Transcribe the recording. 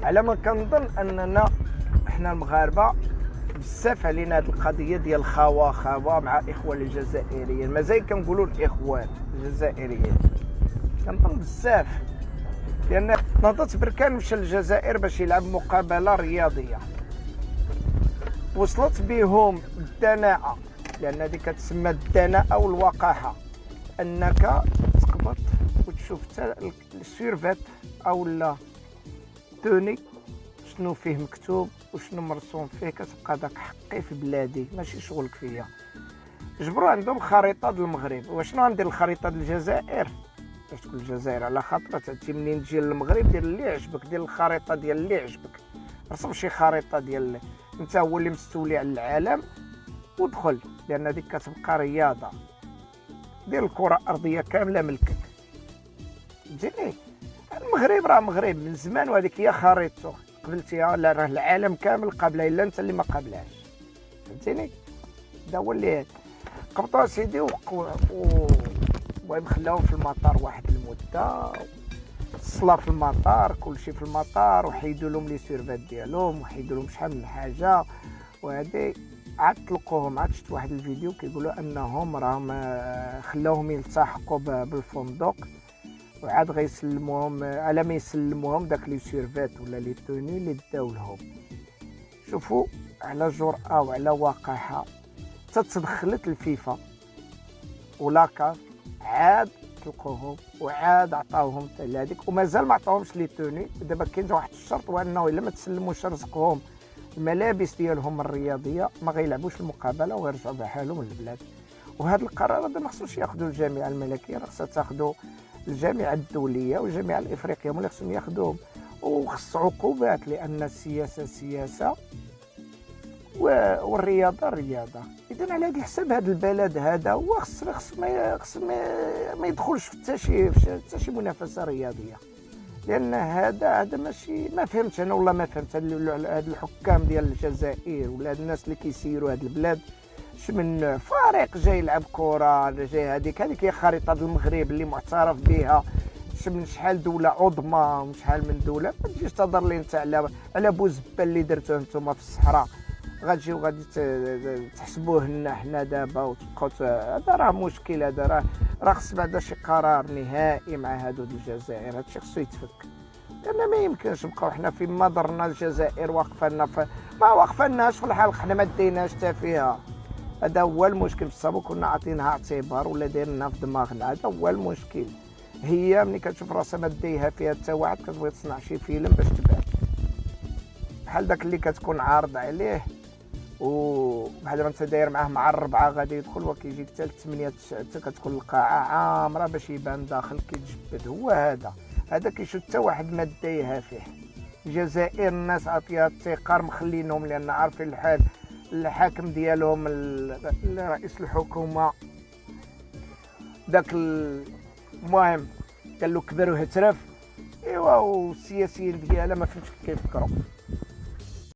على ما كنظن اننا احنا المغاربه بزاف علينا هذه القضيه ديال خوا مع اخوان الجزائريين، مازال كنقولوا الاخوان الجزائريين كنظن بزاف، لان نهضة بركان مشى للجزائر باش يلعب مقابله رياضيه، وصلت بهم الدناءه، لان هذه كتسمى الدناءه والوقاحه، انك تقبط وتشوف حتى السيرفات او لا توني شنو فيه مكتوب وشنو مرسوم فيه، كتبقى داك حقي في بلادي ماشي شغلك فيا. جبروا عندهم خريطه ديال المغرب، وشنو غندير الخريطه ديال الجزائر؟ باش تقول الجزائر على خاطرها انت منين تجي للمغرب دير اللي عجبك، دير الخريطه ديال اللي عجبك، رسم شي خريطه ديال انت هو اللي مستولي على العالم ودخل، لان هذيك كتبقى رياضه، دير الكره الارضيه كامله ملكك. فهمتيني؟ المغرب راه مغرب من زمان، وهذيك هي خريطته قبلتيها، لا راه العالم كامل قابله الا انت اللي ما قابلهاش. فهمتيني؟ هذا هو اللي قبطوا سيدي المهم خلاوهم في المطار واحد المده، الصلاه في المطار، كلشي في المطار، وحيدوا لهم لي سيرفات ديالهم، وحيدوا لهم شحال من حاجه، وهذه عاد طلقوهم. عاد شفت واحد الفيديو كيقولوا انهم راهم خلاوهم يلتحقوا بالفندق، وعاد غيسلموهم على ما يسلموهم داك لي سيرفات ولا لي توني اللي داو لهم. شوفوا على جرأة وعلى وقاحة تتدخلت الفيفا ولاكاف، عاد طلقوهم وعاد عطاوهم حتى لهذيك، ومازال ما عطاوهمش لي توني. دابا كاين واحد الشرط، هو انه الا ما تسلموش رزقهم الملابس ديالهم الرياضيه ما غيلعبوش المقابله وغيرجعوا بحالهم للبلاد. وهذا القرار هذا ما خصوش ياخذوا الجامعه الملكيه، راه خصها تاخذوا الجامعه الدوليه والجامعه الافريقيه، هما اللي خصهم ياخذوهم، وخص عقوبات، لان السياسه سياسه والرياضه رياضه. اذا على هذا الحساب هذا البلد هذا هو خص ما يدخلش في حتى شي منافسه رياضيه، لان هذا ماشي، ما فهمتش انا والله ما فهمت هاد الحكام ديال الجزائر ولا هاد الناس اللي كيسيروا هاد البلاد من فريق جاي يلعب كره، جاي هذيك هي خريطه المغرب اللي معترف بها من شحال دوله عظمى وشحال من دوله. ما تجيش تهضر لي انت على بوزبه اللي درتوه نتوما في الصحراء، غتجيو غادي تحسبوه لنا حنا دابا وتبقاو. هذا راه مشكل، هذا راه خص بعدا شي قرار نهائي مع هادو الجزائر، هادشي خصو يتفك، لان ما يمكنش نبقاو حنا فيما درنا الجزائر واقفه لنا ما واقفه لناش في الحلق، حنا ما ديناش حتى فيها. هذا هو المشكل، بصح كنا عاطينها اعتبار ولا دايرينها في دماغنا، هذا هو المشكل. هي ملي كتشوف راسها ما دايها فيها حتى واحد كتبغي تصنع شي فيلم باش تبان، بحال داك اللي كتكون عارض عليه وبحال ما انت داير معاه مع الربعه غادي يدخل وكيجيك حتى 8 9 حتى كتكون القاعه عامره باش يبان داخل كيتجبد. هو هذا كيشوف حتى واحد ما دايها فيه. الجزائر الناس عطيها الثقه مخلينهم، لان عارفين الحال الحاكم ديالهم رئيس الحكومه داك المهم قال له كبر وهترف، ايوا والسياسيين ديالها ما فهمتش كيف يفكروا.